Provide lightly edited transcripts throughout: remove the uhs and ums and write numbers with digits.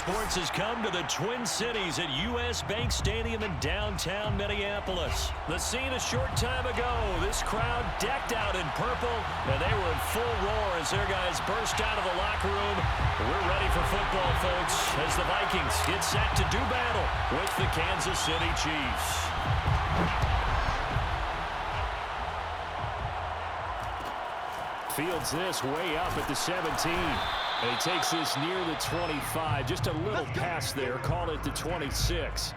Sports has come to the Twin Cities at U.S. Bank Stadium in downtown Minneapolis. The scene a short time ago, this crowd decked out in purple, and they were in full roar as their guys burst out of the locker room. We're ready for football, folks, as the Vikings get set to do battle with the Kansas City Chiefs. Fields this way up at the 17. And he takes this near the 25. Just a little pass there. Call it the 26.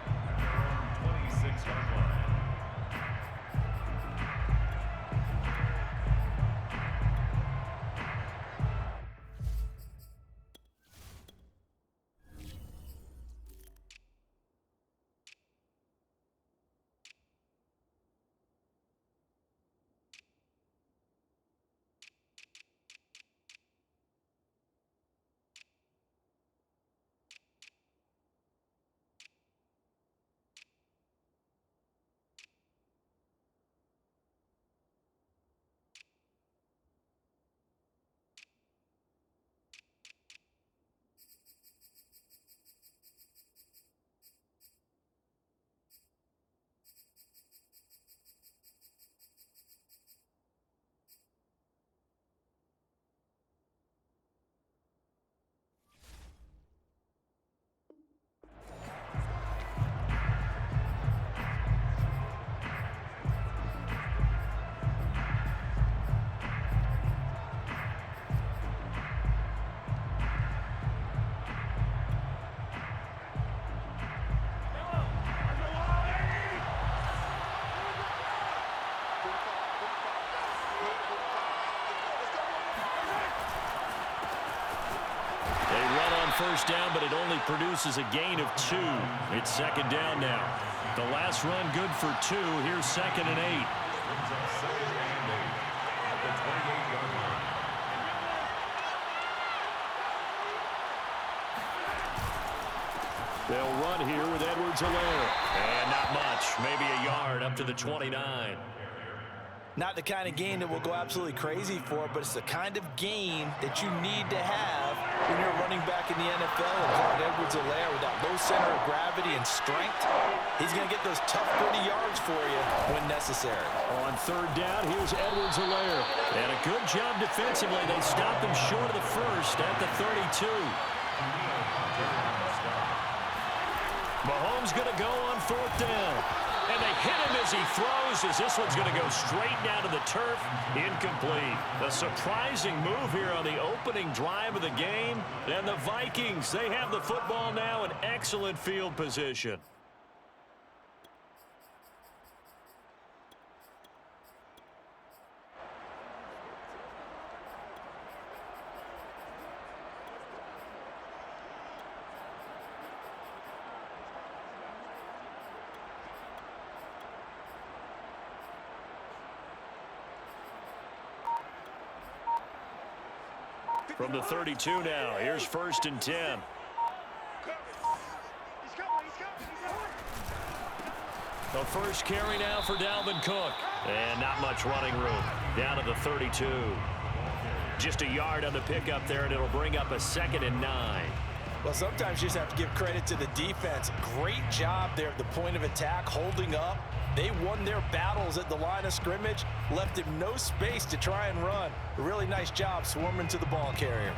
First down, but it only produces a gain of 2. It's second down now. The last run good for 2. Here's 2nd and 8. They'll run here with Edwards-Helaire. And not much. Maybe a yard up to the 29. Not the kind of game that we'll go absolutely crazy for, but it's the kind of game that you need to have when you're running back in the NFL. And Clyde Edwards-Helaire with that low center of gravity and strength, he's going to get those tough, gritty yards for you when necessary. On third down, here's Edwards-Helaire. And a good job defensively. They stopped him short of the first at the 32. Mahomes going to go on 4th down. And they hit him as he throws, as this one's going to go straight down to the turf. Incomplete. A surprising move here on the opening drive of the game. And the Vikings, they have the football now in excellent field position. From the 32 now, here's 1st and 10. The first carry now for Dalvin Cook. And not much running room. Down to the 32. Just a yard on the pickup there, and it'll bring up a 2nd and 9. Well, sometimes you just have to give credit to the defense. Great job there at the point of attack, holding up. They won their battles at the line of scrimmage, left him no space to try and run. A really nice job swarming to the ball carrier.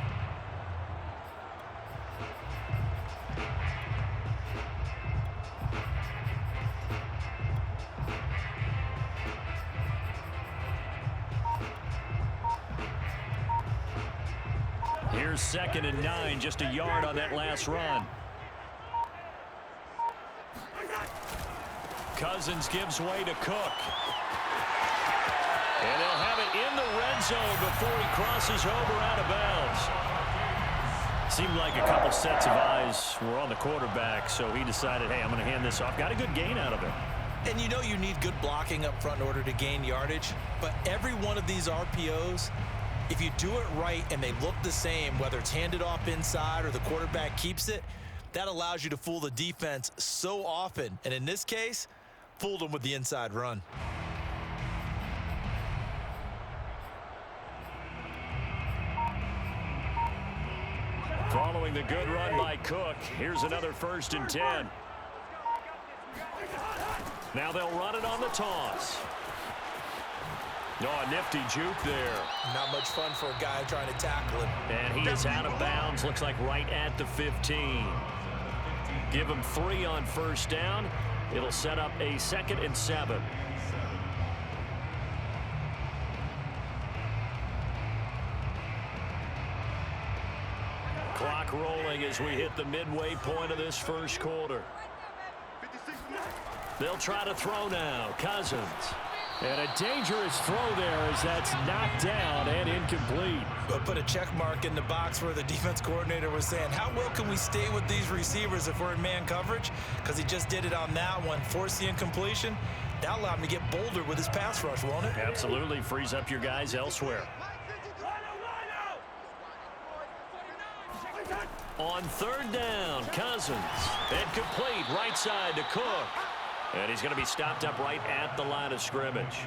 Here's 2nd and 9, just a yard on that last run. Cousins gives way to Cook. And they'll have it in the red zone before he crosses over out of bounds. Seemed like a couple sets of eyes were on the quarterback, so he decided, hey, I'm going to hand this off. Got a good gain out of it. And you know you need good blocking up front in order to gain yardage, but every one of these RPOs, if you do it right and they look the same, whether it's handed off inside or the quarterback keeps it, that allows you to fool the defense so often. And in this case, fooled them with the inside run. Following the good run by Cook. Here's another 1st and 10. Now they'll run it on the toss. Oh, a nifty juke there. Not much fun for a guy trying to tackle him. And he is out of bounds. Looks like right at the 15. Give him 3 on 1st down. It'll set up a 2nd and 7. Clock rolling as we hit the midway point of this 1st quarter. They'll try to throw now. Cousins. And a dangerous throw there as that's knocked down and incomplete. But put a check mark in the box where the defense coordinator was saying, how well can we stay with these receivers if we're in man coverage? Because he just did it on that one. Force the incompletion. That'll allow him to get bolder with his pass rush, won't it? Absolutely. Frees up your guys elsewhere. On 3rd down, Cousins. And complete right side to Cook. And he's going to be stopped up right at the line of scrimmage.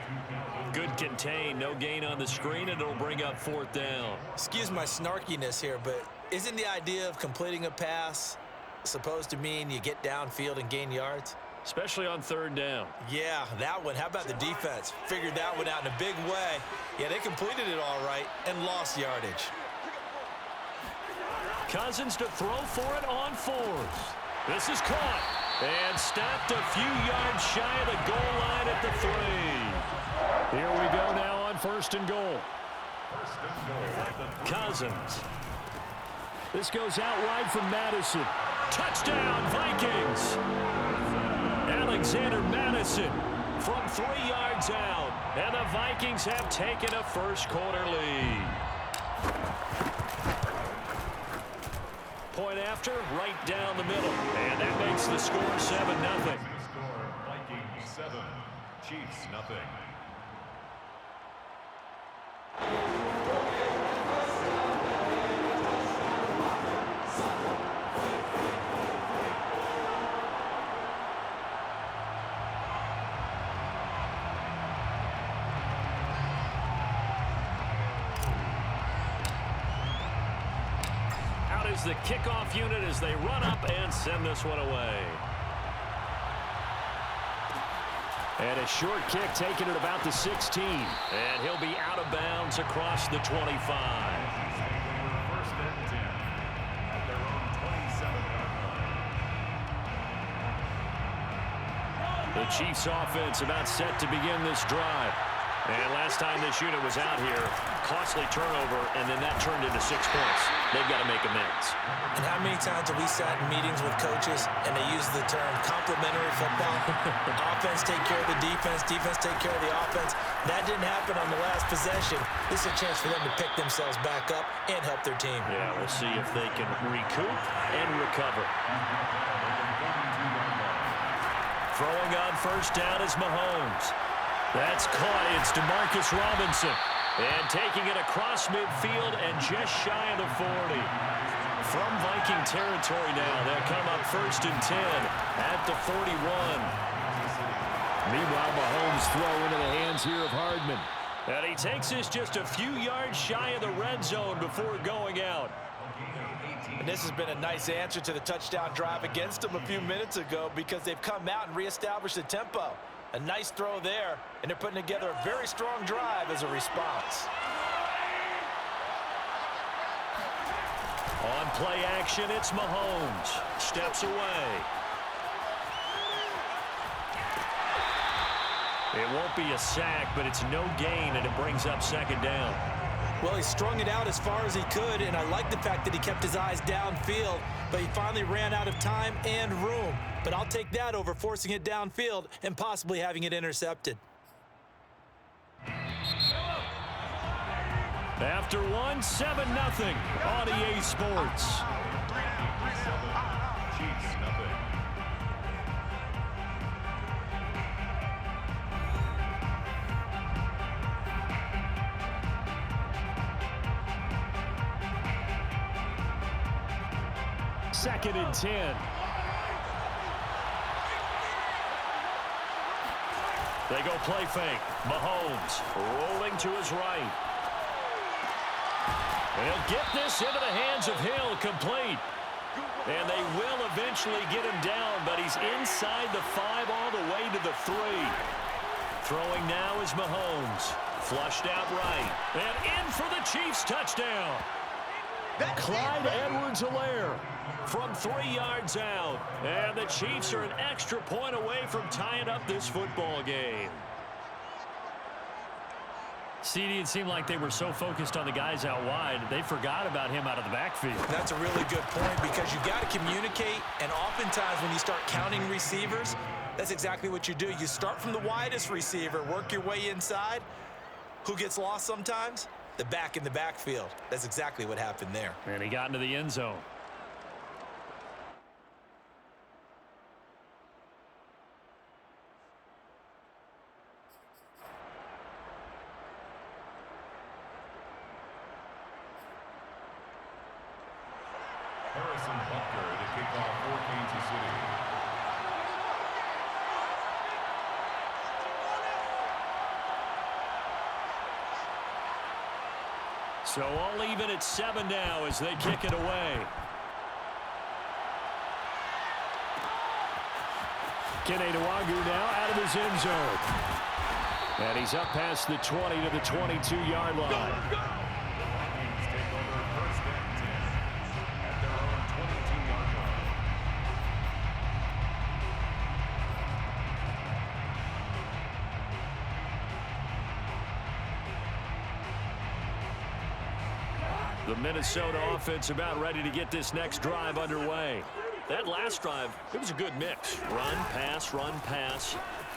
Good contain, no gain on the screen, and it'll bring up 4th down. Excuse my snarkiness here, but isn't the idea of completing a pass supposed to mean you get downfield and gain yards? Especially on 3rd down. Yeah, that one. How about the defense? Figured that one out in a big way. Yeah, they completed it all right and lost yardage. Cousins to throw for it on 4th. This is caught. And stopped a few yards shy of the goal line at the 3. Here we go now on 1st and goal. Cousins. This goes out wide from Madison. Touchdown, Vikings. Alexander Madison from 3 yards out. And the Vikings have taken a 1st quarter lead. Point after, right down the middle. And that makes the score 7-0. Vikings 7, Chiefs nothing. The kickoff unit as they run up and send this one away. And a short kick taken at about the 16. And he'll be out of bounds across the 25. 1st and 10 at their own 27-yard line. The Chiefs offense about set to begin this drive. And last time this unit was out here, costly turnover, and then that turned into 6 points. They've got to make amends. And how many times have we sat in meetings with coaches and they use the term complementary football? Offense take care of the defense, defense take care of the offense. That didn't happen on the last possession. This is a chance for them to pick themselves back up and help their team. Yeah, we'll see if they can recoup and recover. Throwing on 1st down is Mahomes. That's caught. It's DeMarcus Robinson. And taking it across midfield and just shy of the 40. From Viking territory now, they'll come up 1st and 10 at the 41. Meanwhile, Mahomes throw into the hands here of Hardman. And he takes this just a few yards shy of the red zone before going out. And this has been a nice answer to the touchdown drive against them a few minutes ago because they've come out and reestablished the tempo. A nice throw there, and they're putting together a very strong drive as a response. On play action, it's Mahomes. Steps away. It won't be a sack, but it's no gain, and it brings up 2nd down. Well, he strung it out as far as he could, and I like the fact that he kept his eyes downfield, but he finally ran out of time and room. But I'll take that over forcing it downfield and possibly having it intercepted. After one, 7-0 on EA Sports. Chiefs nothing. Second and 10. They go play fake. Mahomes rolling to his right. He'll get this into the hands of Hill, complete. And they will eventually get him down, but he's inside the 5 all the way to the 3. Throwing now is Mahomes. Flushed out right. And in for the Chiefs touchdown. Clyde Edwards-Helaire from 3 yards out. And the Chiefs are an extra point away from tying up this football game. CD, it seemed like they were so focused on the guys out wide, they forgot about him out of the backfield. That's a really good point because you got to communicate, and oftentimes when you start counting receivers, that's exactly what you do. You start from the widest receiver, work your way inside. Who gets lost sometimes? The back in the backfield. That's exactly what happened there. And he got into the end zone. Harrison Butker to kick off for Kansas City. So all even at 7 now as they kick it away. Kenny Nwagu now out of his end zone. And he's up past the 20 to the 22-yard line. Vikings take over first and 10 at their own 22-yard line. The Minnesota offense about ready to get this next drive underway. That last drive, it was a good mix. Run, pass,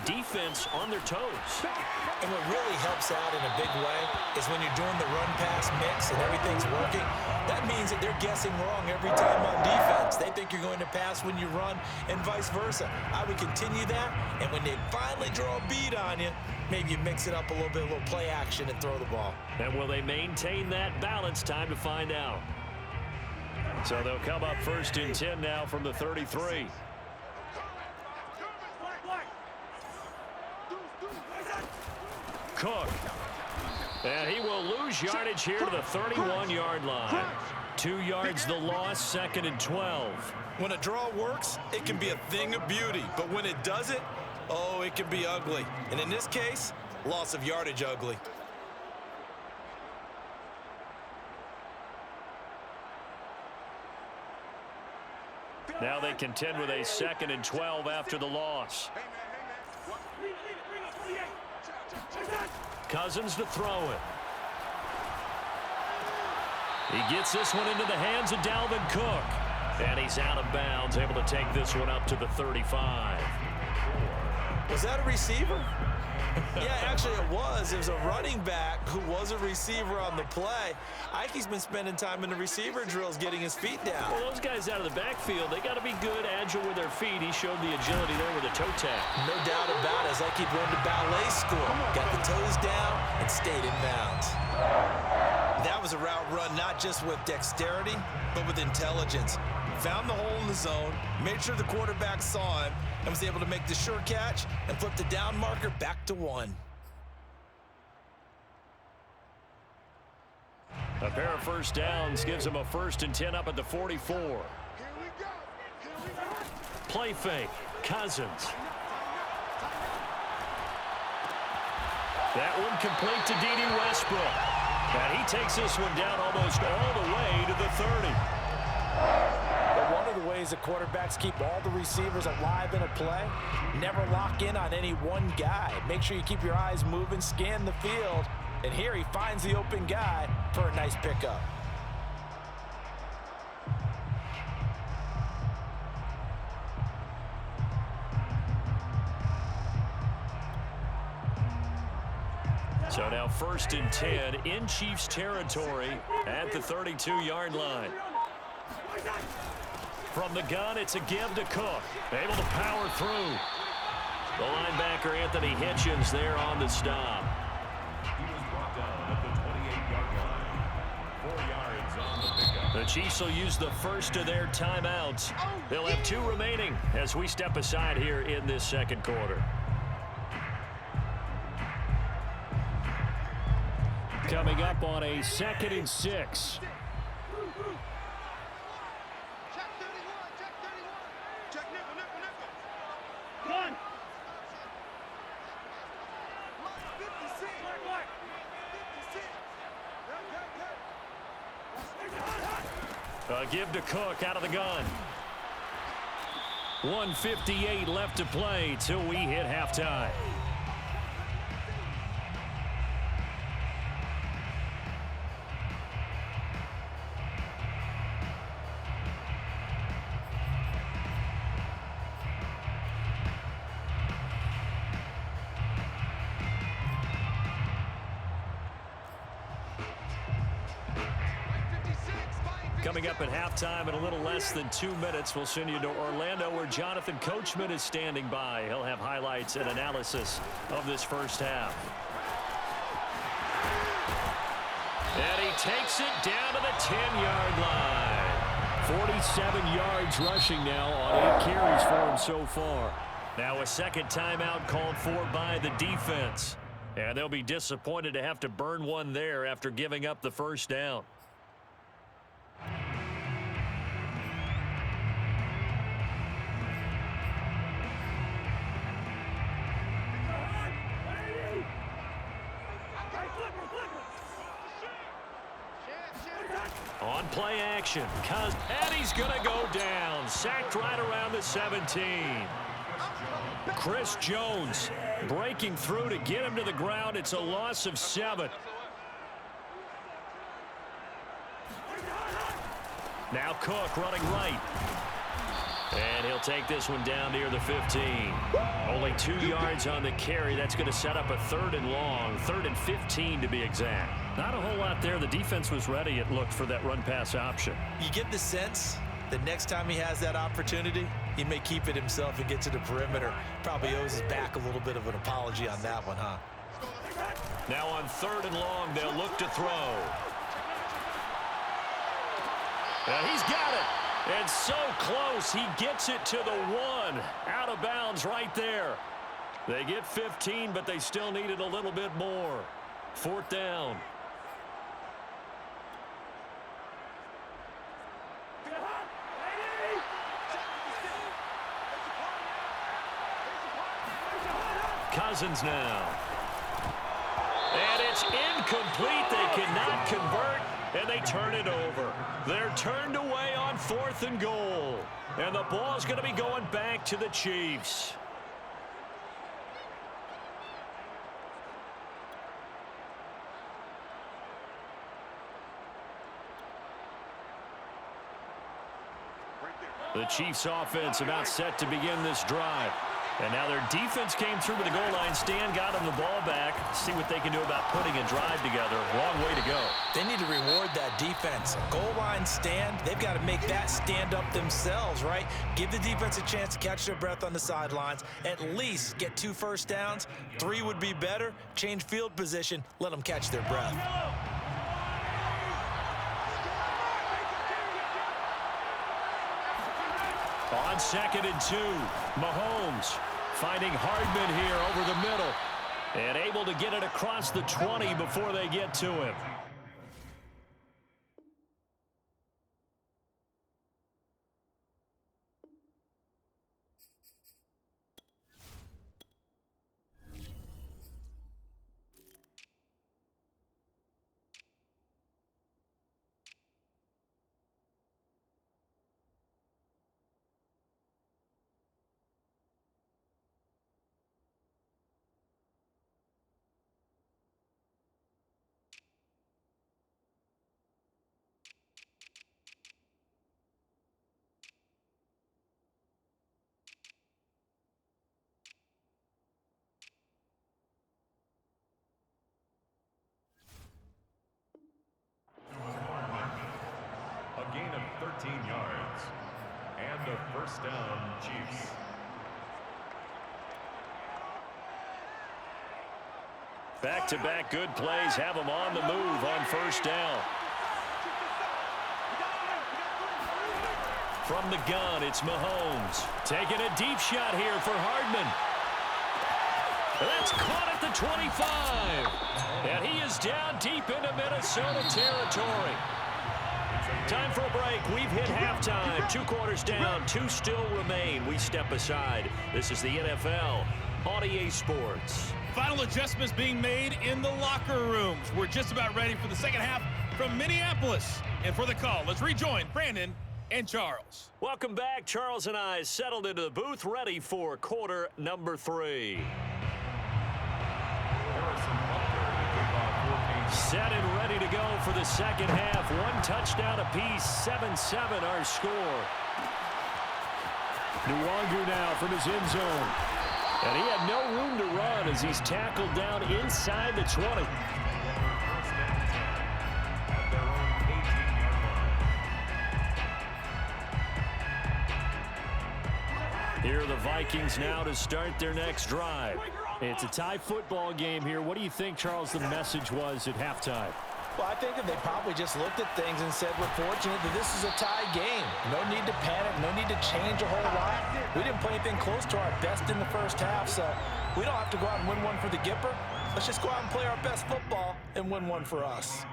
defense on their toes. And what really helps out in a big way is when you're doing the run-pass mix and everything's working, that means that they're guessing wrong every time on defense. They think you're going to pass when you run and vice versa. I would continue that, and when they finally draw a bead on you, maybe you mix it up a little bit, a little play action and throw the ball. And will they maintain that balance? Time to find out. So they'll come up first and 10 now from the 33. Cook. And he will lose yardage here to the 31-yard line. 2 yards the loss, 2nd and 12. When a draw works, it can be a thing of beauty. But when it doesn't, oh, it can be ugly. And in this case, loss of yardage ugly. Now they contend with a 2nd and 12 after the loss. Cousins to throw it. He gets this one into the hands of Dalvin Cook. And he's out of bounds, able to take this one up to the 35. Was that a receiver? Yeah, actually it was. It was a running back who was a receiver on the play. Ike's been spending time in the receiver drills getting his feet down. Well, those guys out of the backfield, they got to be good, agile with their feet. He showed the agility there with a toe tap. No doubt about it. It's like he'd run to ballet school. Got the toes down and stayed in bounds. That was a route run not just with dexterity, but with intelligence. Found the hole in the zone, made sure the quarterback saw him, and was able to make the sure catch and flip the down marker back to 1. A pair of first downs gives him a 1st and 10 up at the 44. Play fake. Cousins. That one complete to D.D. Westbrook. And he takes this one down almost all the way to the 30. But one of the ways that quarterbacks keep all the receivers alive in a play, never lock in on any one guy. Make sure you keep your eyes moving, scan the field, and here he finds the open guy for a nice pickup. So now 1st and 10 in Chiefs territory at the 32-yard line. From the gun, it's a give to Cook. Able to power through. The linebacker, Anthony Hitchens, there on the stop. He was brought down at the 28-yard line. 4 yards on the pickup. The Chiefs will use the first of their timeouts. They'll have 2 remaining as we step aside here in this second quarter. Coming up on a 2nd and 6. Give to Cook out of the gun. 1:58 left to play till we hit halftime. Coming up at halftime in a little less than 2 minutes, we'll send you to Orlando where Jonathan Coachman is standing by. He'll have highlights and analysis of this first half. And he takes it down to the 10-yard line. 47 yards rushing now on 8 carries for him so far. Now a second timeout called for by the defense. And they'll be disappointed to have to burn one there after giving up the first down. On play action, and he's going to go down. Sacked right around the 17. Chris Jones breaking through to get him to the ground. It's a loss of 7. Now Cook running right. And he'll take this one down near the 15. Only 2 yards on the carry. That's going to set up a 3rd and long. 3rd and 15 to be exact. Not a whole lot there. The defense was ready, it looked, for that run-pass option. You get the sense that next time he has that opportunity, he may keep it himself and get to the perimeter. Probably owes his back a little bit of an apology on that one, huh? Now on 3rd and long, they'll look to throw. And he's got it. And so close, he gets it to the 1. Out of bounds right there. They get 15, but they still needed a little bit more. 4th down. Cousins now. And it's incomplete. They cannot convert, and they turn it over. They're turned away on 4th and goal. And the ball's going to be going back to the Chiefs. The Chiefs offense about set to begin this drive. And now their defense came through with the goal line stand, got them the ball back. See what they can do about putting a drive together. Long way to go. They need to reward that defense. Goal line stand, they've got to make that stand up themselves, right? Give the defense a chance to catch their breath on the sidelines. At least get 2 first downs. 3 would be better. Change field position. Let them catch their breath. On 2nd and 2, Mahomes finding Hardman here over the middle and able to get it across the 20 before they get to him. A gain of 13 yards. And a first down, Chiefs. Back-to-back good plays have them on the move on first down. From the gun, it's Mahomes. Taking a deep shot here for Hardman. That's caught at the 25. And he is down deep into Minnesota territory. Time for a break. We've hit halftime. 2 quarters down, 2 still remain. We step aside. This is the NFL on EA Sports. Final adjustments being made in the locker rooms. We're just about ready for the second half from Minneapolis. And for the call, let's rejoin Brandon and Charles. Welcome back. Charles and I settled into the booth, ready for quarter number 3. Set and ready to go for the second half. 1 touchdown apiece, 7-7 our score. Nwangu now from his end zone. And he had no room to run as he's tackled down inside the 20. Here are the Vikings now to start their next drive. It's a tie football game here. What do you think, Charles, the message was at halftime? Well, I think that they probably just looked at things and said, we're fortunate that this is a tie game. No need to panic, no need to change a whole lot. We didn't play anything close to our best in the first half, so we don't have to go out and win one for the Gipper. Let's just go out and play our best football and win one for us.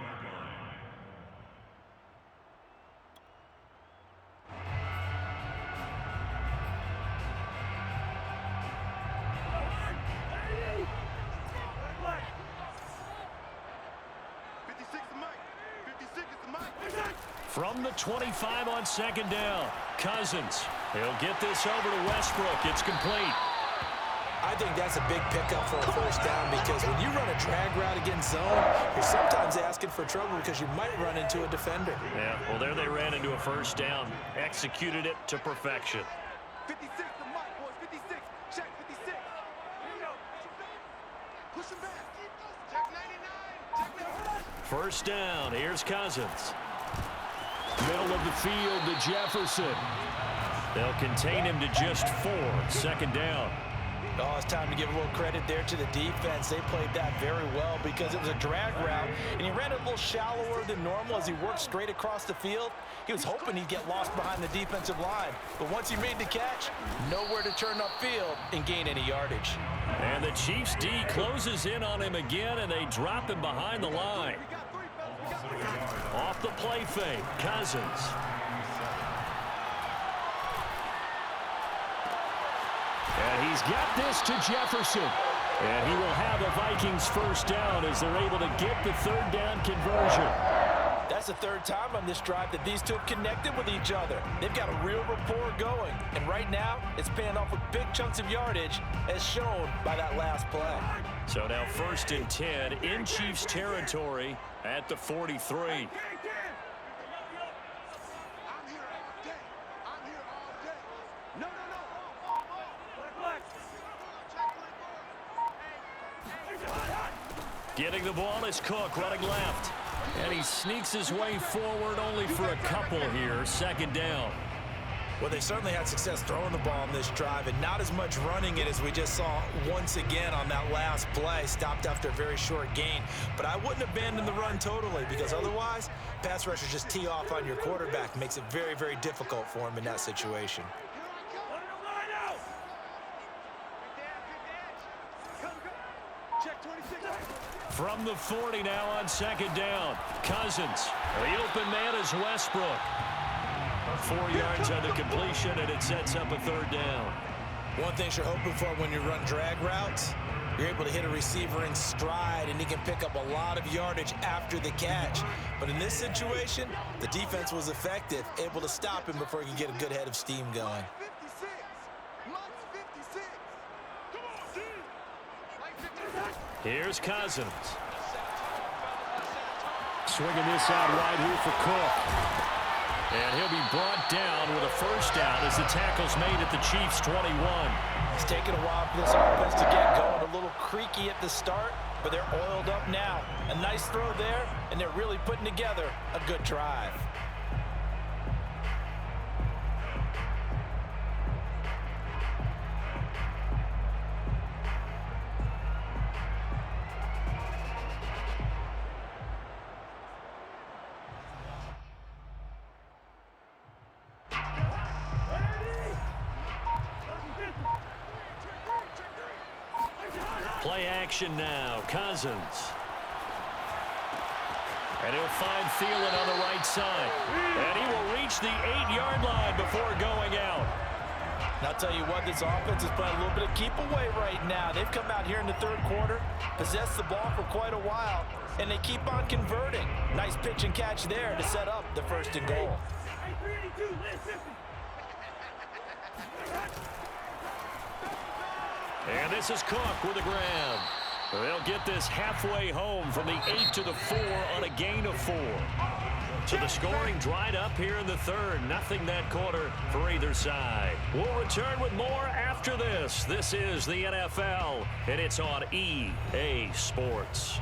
From the 25 on second down, Cousins. He'll get this over to Westbrook. It's complete. I think that's a big pickup for a first down because when you run a drag route against zone, you're sometimes asking for trouble because you might run into a defender. Yeah, well, there they ran into a first down. Executed it to perfection. 56 to Mike, boys. 56. Check 56. Push him back. Check 99. Check 99. First down. Here's Cousins. Middle of the field to Jefferson. They'll contain him to just 4. Second down. Oh, it's time to give a little credit there to the defense. They played that very well because it was a drag route, and he ran it a little shallower than normal as he worked straight across the field. He was hoping he'd get lost behind the defensive line, but once he made the catch, nowhere to turn upfield and gain any yardage. And the Chiefs D closes in on him again, and they drop him behind the line. Off the play fake, Cousins. And he's got this to Jefferson. And he will have the Vikings first down as they're able to get the third down conversion. That's the third time on this drive that these two have connected with each other. They've got a real rapport going. And right now, it's paying off with big chunks of yardage as shown by that last play. So now 1st and 10 in Chiefs territory at the 43. Getting the ball is Cook running left. And he sneaks his way forward only for a couple here. Second down. Well, they certainly had success throwing the ball on this drive and not as much running it as we just saw once again on that last play. Stopped after a very short gain. But I wouldn't abandon the run totally because otherwise, pass rushers just tee off on your quarterback. Makes it very, very difficult for him in that situation. From the 40 now on second down. Cousins. The open man is Westbrook. 4 yards on the completion, and it sets up a third down. One thing you're hoping for when you run drag routes, you're able to hit a receiver in stride, and he can pick up a lot of yardage after the catch. But in this situation, the defense was effective, able to stop him before he could get a good head of steam going. 56. Lux 56. Come on, dude. Like 56. Here's Cousins. Swinging this out wide here for Cook. And he'll be brought down with a first down as the tackle's made at the Chiefs' 21. It's taken a while for this offense to get going. A little creaky at the start, but they're oiled up now. A nice throw there, and they're really putting together a good drive. Play action now. Cousins. And he'll find Thielen on the right side. And he will reach the 8-yard line before going out. And I'll tell you what, this offense is playing a little bit of keep away right now. They've come out here in the third quarter, possessed the ball for quite a while, and they keep on converting. Nice pitch and catch there to set up the 1st and goal. And this is Cook with a grab. They'll get this halfway home from the 8 to the 4 on a gain of 4. So the scoring dried up here in the 3rd. Nothing that quarter for either side. We'll return with more after this. This is the NFL, and it's on EA Sports.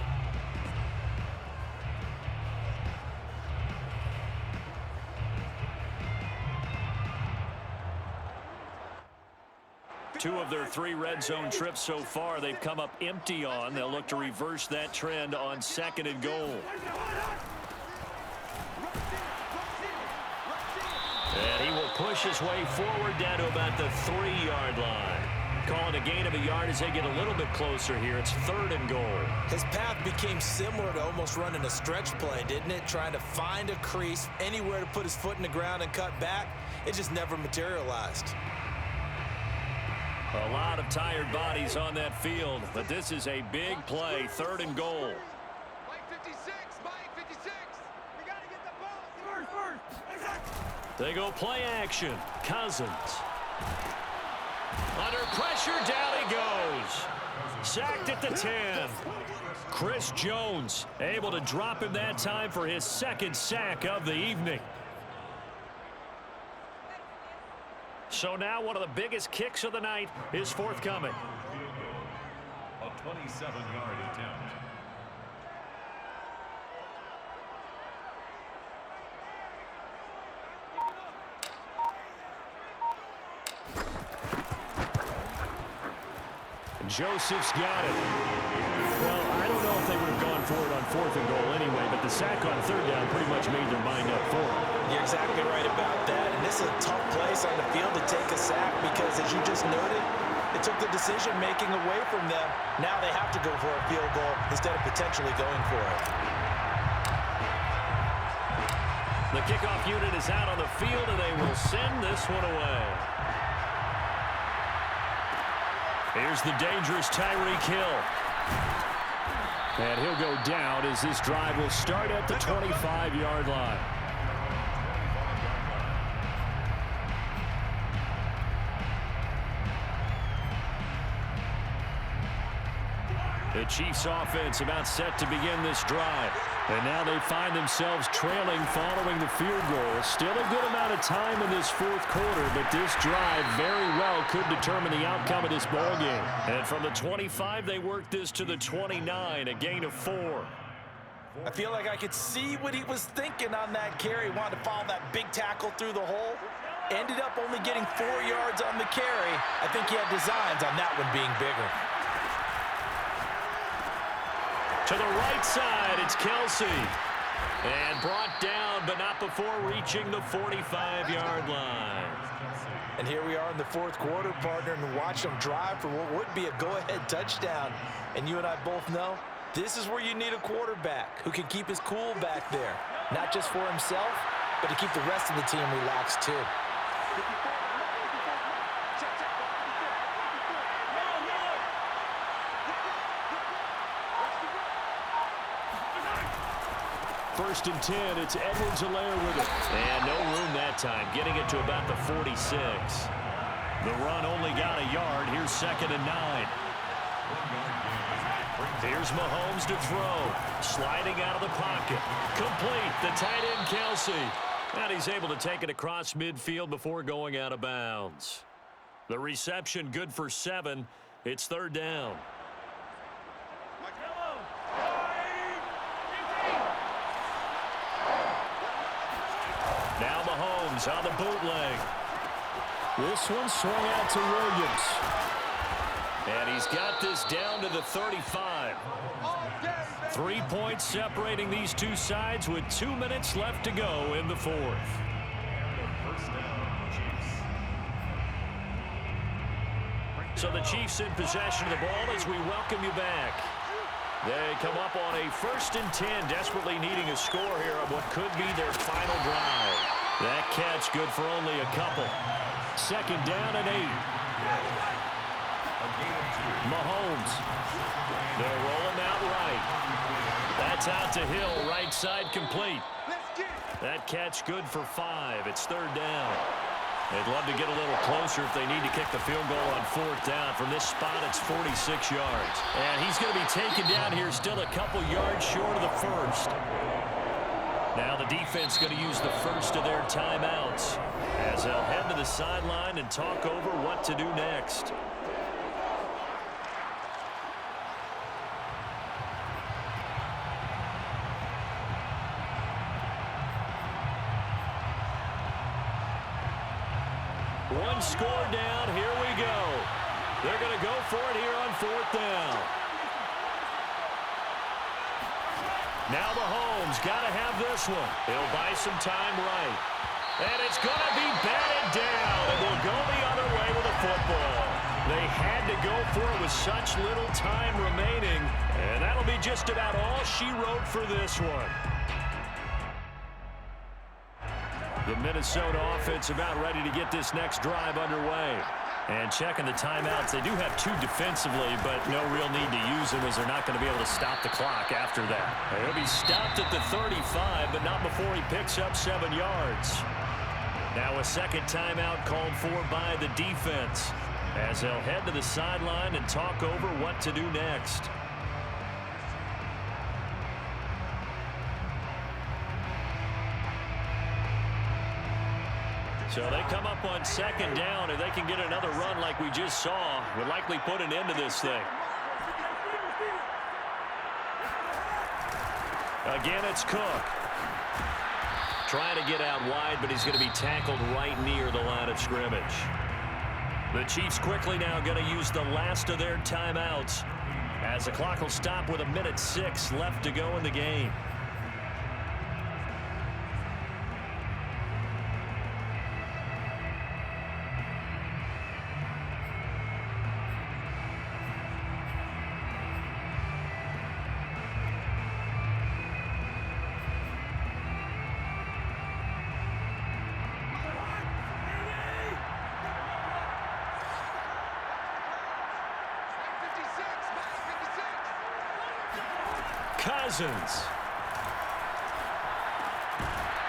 Two of their 3 red zone trips so far they've come up empty on. They'll look to reverse that trend on 2nd and goal. And he will push his way forward down to about the 3-yard line. Calling a gain of a yard as they get a little bit closer here. It's 3rd and goal. His path became similar to almost running a stretch play, didn't it? Trying to find a crease, anywhere to put his foot in the ground and cut back. It just never materialized. A lot of tired bodies on that field, but this is a big play. 3rd and goal. Mike 56, Mike 56. We got to get the ball. First. They go play action. Cousins. Under pressure, down he goes. Sacked at the 10. Chris Jones able to drop him that time for his 2nd sack of the evening. So now one of the biggest kicks of the night is forthcoming. A 27-yard attempt. Joseph's got it. Well, I don't know if they would have gone for it on 4th and goal anyway, but the sack on 3rd down pretty much made their mind up for it. You're exactly right about that, and this is a tough place on the field to take a sack because, as you just noted, it took the decision-making away from them. Now they have to go for a field goal instead of potentially going for it. The kickoff unit is out on the field, and they will send this one away. Here's the dangerous Tyreek Hill. And he'll go down as this drive will start at the 25-yard line. The Chiefs offense about set to begin this drive. And now they find themselves trailing following the field goal. Still a good amount of time in this 4th quarter, but this drive very well could determine the outcome of this ball game. And from the 25, they work this to the 29, a gain of 4. I feel like I could see what he was thinking on that carry. Wanted to follow that big tackle through the hole. Ended up only getting 4 yards on the carry. I think he had designs on that one being bigger. To the right side, it's Kelsey. And brought down, but not before reaching the 45-yard line. And here we are in the 4th quarter, partner, and watch them drive for what would be a go-ahead touchdown. And you and I both know this is where you need a quarterback who can keep his cool back there. Not just for himself, but to keep the rest of the team relaxed too. First and 10, it's Edwards-Helaire with it. And no room that time, getting it to about the 46. The run only got a yard. Here's 2nd and 9. Here's Mahomes to throw. Sliding out of the pocket. Complete, the tight end Kelsey. And he's able to take it across midfield before going out of bounds. The reception good for 7. It's 3rd down. Now Mahomes on the bootleg. This one swung out to Williams. And he's got this down to the 35. 3 points separating these two sides with 2 minutes left to go in the 4th. First down, Chiefs. So the Chiefs in possession of the ball as we welcome you back. They come up on a 1st and 10, desperately needing a score here on what could be their final drive. That catch good for only a couple. 2nd down and 8. Mahomes. They'll roll him out right. That That's out to Hill, right side complete. Let's get it. That catch good for 5. It's 3rd down. They'd love to get a little closer if they need to kick the field goal on 4th down. From this spot, it's 46 yards. And he's going to be taken down here still a couple yards short of the first. Now the defense going to use the first of their timeouts as they'll head to the sideline and talk over what to do next. One score down. Here we go. They're going to go for it here on 4th down. Now Mahomes got to have this one. He'll buy some time right. And it's going to be batted down. And we'll go the other way with the football. They had to go for it with such little time remaining. And that'll be just about all she wrote for this one. The Minnesota offense about ready to get this next drive underway. And checking the timeouts, they do have 2 defensively, but no real need to use them as they're not going to be able to stop the clock after that. He'll be stopped at the 35, but not before he picks up 7 yards. Now a second timeout called for by the defense as they'll head to the sideline and talk over what to do next. So they come up on 2nd down. If they can get another run like we just saw, would likely put an end to this thing. Again, it's Cook. Trying to get out wide, but he's going to be tackled right near the line of scrimmage. The Chiefs quickly now going to use the last of their timeouts as the clock will stop with 1:06 left to go in the game. Cousins.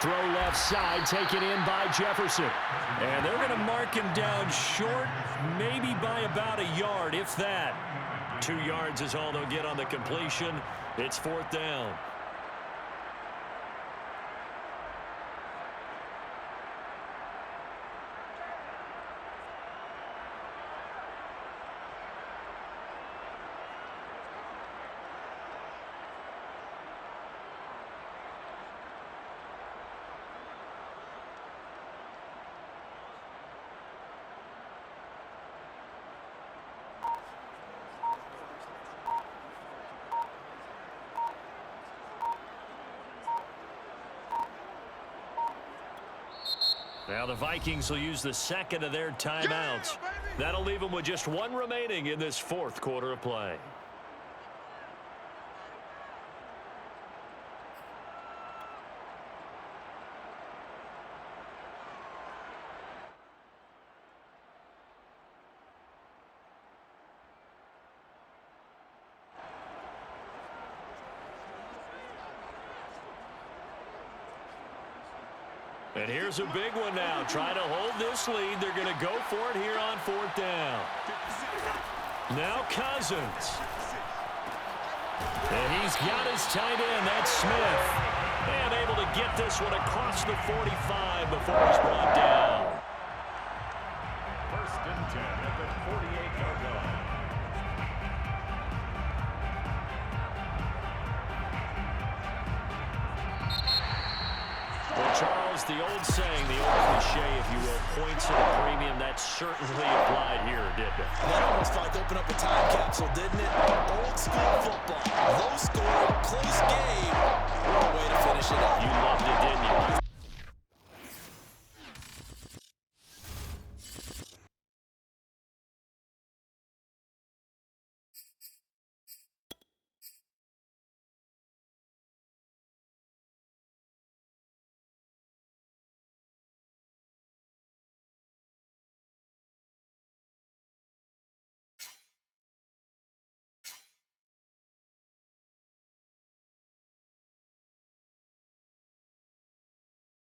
Throw left side, taken in by Jefferson. And they're going to mark him down short, maybe by about a yard, if that. 2 yards is all they'll get on the completion. It's 4th down. Now the Vikings will use the second of their timeouts. That'll leave them with just 1 remaining in this 4th quarter of play. And here's a big one now. Trying to hold this lead. They're going to go for it here on 4th down. Now Cousins. And he's got his tight end. That's Smith. And able to get this one across the 45 before he's brought down. 1st and 10 at the 48-yard line. Well, Charles, the old saying, the old cliche, if you will, points at a premium, that certainly applied here, didn't it? That almost felt like open up a time capsule, didn't it? Old school football. Low scoring, close game. What a way to finish it out. You loved it, didn't you?